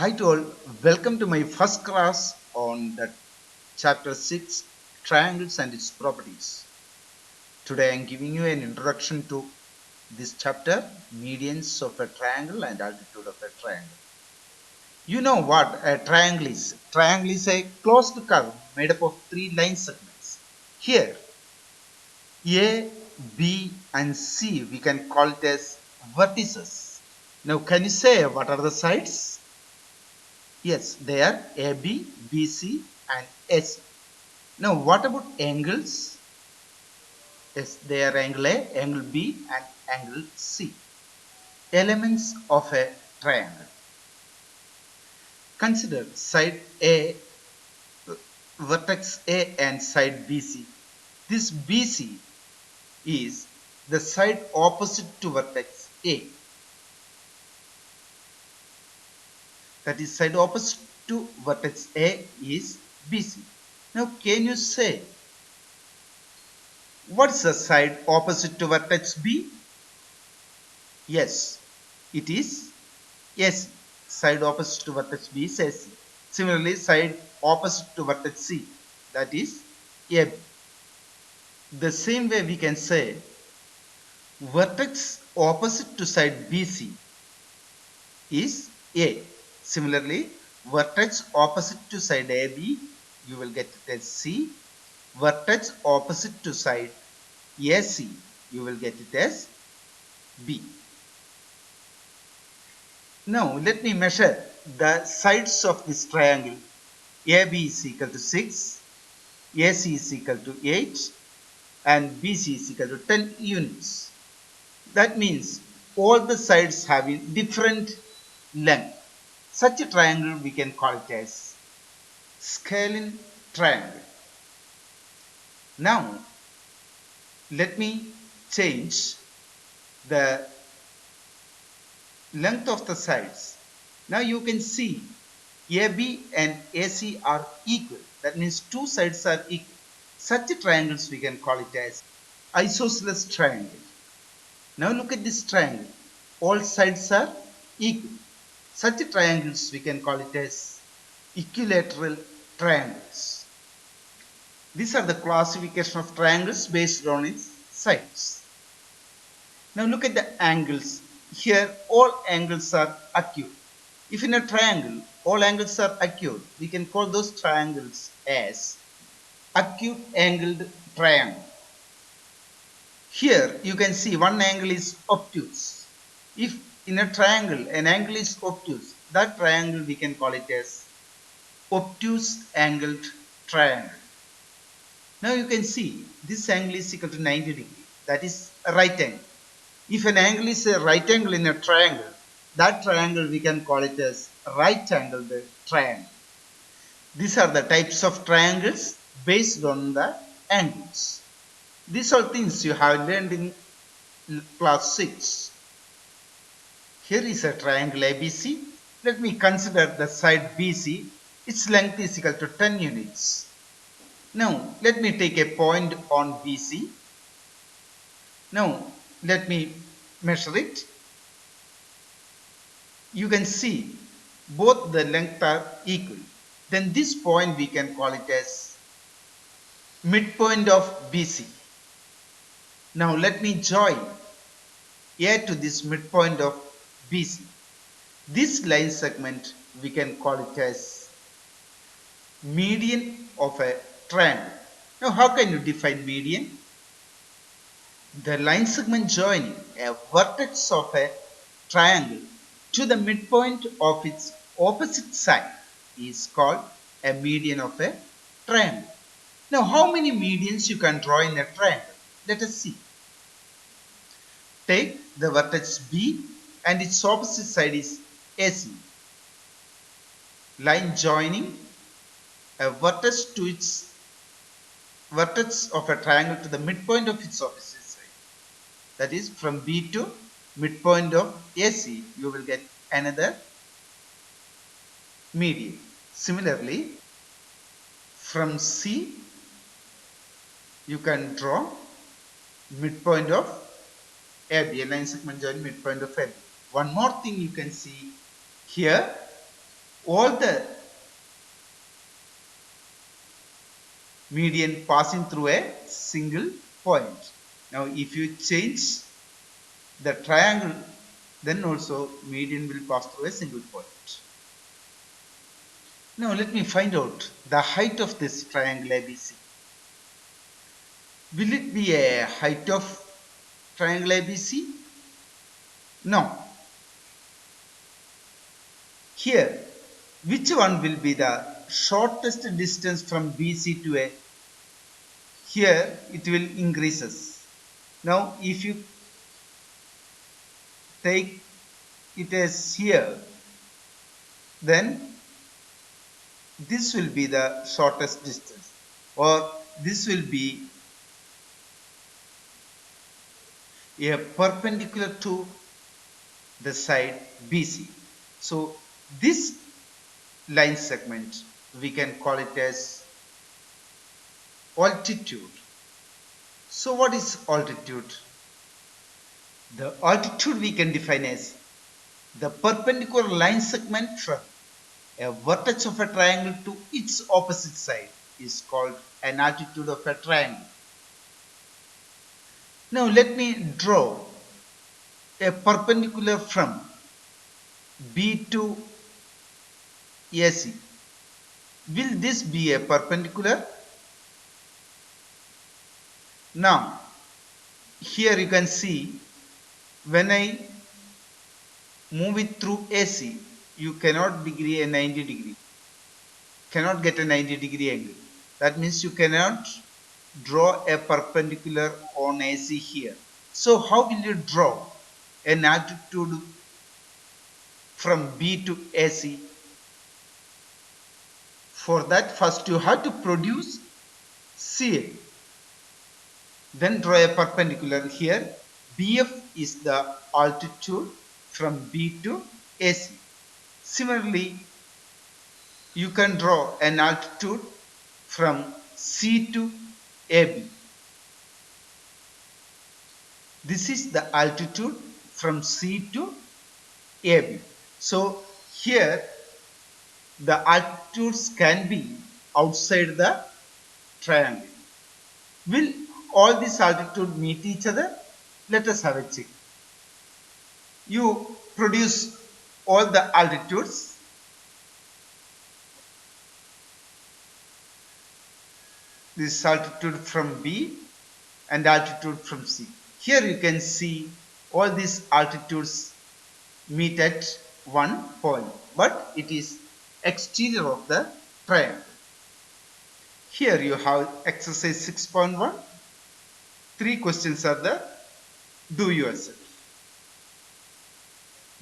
Hi to all, welcome to my first class on the chapter 6 triangles and its properties. Today I am giving you an introduction to this chapter, medians of a triangle and altitude of a triangle. You know what a triangle is? Triangle is a closed curve made up of three line segments. Here A, B and C we can call it as vertices. Now can you say what are the sides? Yes, they are AB, BC and AC. Now what about angles? Yes, they are angle A, angle B and angle C. Elements of a triangle. Consider side A, vertex A and side BC. This BC is the side opposite to vertex A. That is side opposite to vertex A is BC. Now can you say what's the side opposite to vertex B? Yes, it is AC. Side opposite to vertex B is AC. Similarly, side opposite to vertex C, that is AB. The same way we can say vertex opposite to side BC is A. Similarly, vertex opposite to side AB, you will get it as C. Vertex opposite to side AC, you will get it as B. Now let me measure the sides of this triangle. AB is equal to 6, AC is equal to 8 and BC is equal to 10 units. That means all the sides having different length. Such a triangle we can call it as scalene triangle. Now let me change the length of the sides. Now you can see AB and AC are equal. That means two sides are equal. Such triangles we can call it as isosceles triangle. Now look at this triangle. All sides are equal. Such triangles we can call it as equilateral triangles. These are the classification of triangles based on its sides. Now look at the angles. Here all angles are acute. If in a triangle all angles are acute, we can call those triangles as acute angled triangle. Here you can see one angle is obtuse. If in a triangle an angle is obtuse, that triangle we can call it as obtuse angled triangle. Now you can see this angle is equal to 90 degree. That is a right angle. If an angle is a right angle in a triangle, that triangle we can call it as right angled triangle. These are the types of triangles based on the angles. These are things you have learned in class 6. Here is a triangle ABC. Let me consider the side BC. Its length is equal to 10 units. Now let me take a point on BC. Now let me measure it. You can see both the length are equal. Then this point we can call it as midpoint of BC. Now let me join A to this midpoint of BC. This line segment we can call it as median of a triangle. Now how can you define median? The line segment joining a vertex of a triangle to the midpoint of its opposite side is called a median of a triangle. Now how many medians you can draw in a triangle? Let us see. Take the vertex B and its opposite side is AC. Line joining a vertex to its vertex of a triangle to the midpoint of its opposite side. That is from B to midpoint of AC, you will get another median. Similarly, from C, you can draw midpoint of AB, a line segment join midpoint of AB. One more thing you can see here, all the median passing through a single point. Now if you change the triangle, then also median will pass through a single point. Now let me find out the height of this triangle ABC. Will it be a height of triangle ABC? No. Here, which one will be the shortest distance from BC to A? Here it will increases. Now if you take it as here, then this will be the shortest distance, or this will be a perpendicular to the side BC. So this line segment we can call it as altitude. So what is altitude? The altitude we can define as the perpendicular line segment from a vertex of a triangle to its opposite side is called an altitude of a triangle. Now let me draw a perpendicular from B to AC. Will this be a perpendicular? Now here you can see when I move it through AC, you cannot degree a 90 degree, cannot get a 90-degree angle. That means you cannot draw a perpendicular on AC here. So how will you draw an altitude from B to AC? For that, first you have to produce CA. Then draw a perpendicular here. BF is the altitude from B to AC. Similarly, you can draw an altitude from C to AB. This is the altitude from C to AB. So here the altitudes can be outside the triangle. Will all these altitudes meet each other? Let us have a check. You produce all the altitudes. This altitude from B and altitude from C. Here you can see all these altitudes meet at one point, but it is exterior of the triangle. Here you have exercise 6.1. 3 questions are there. Do yourself.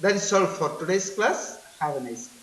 That is all for today's class. Have a nice day.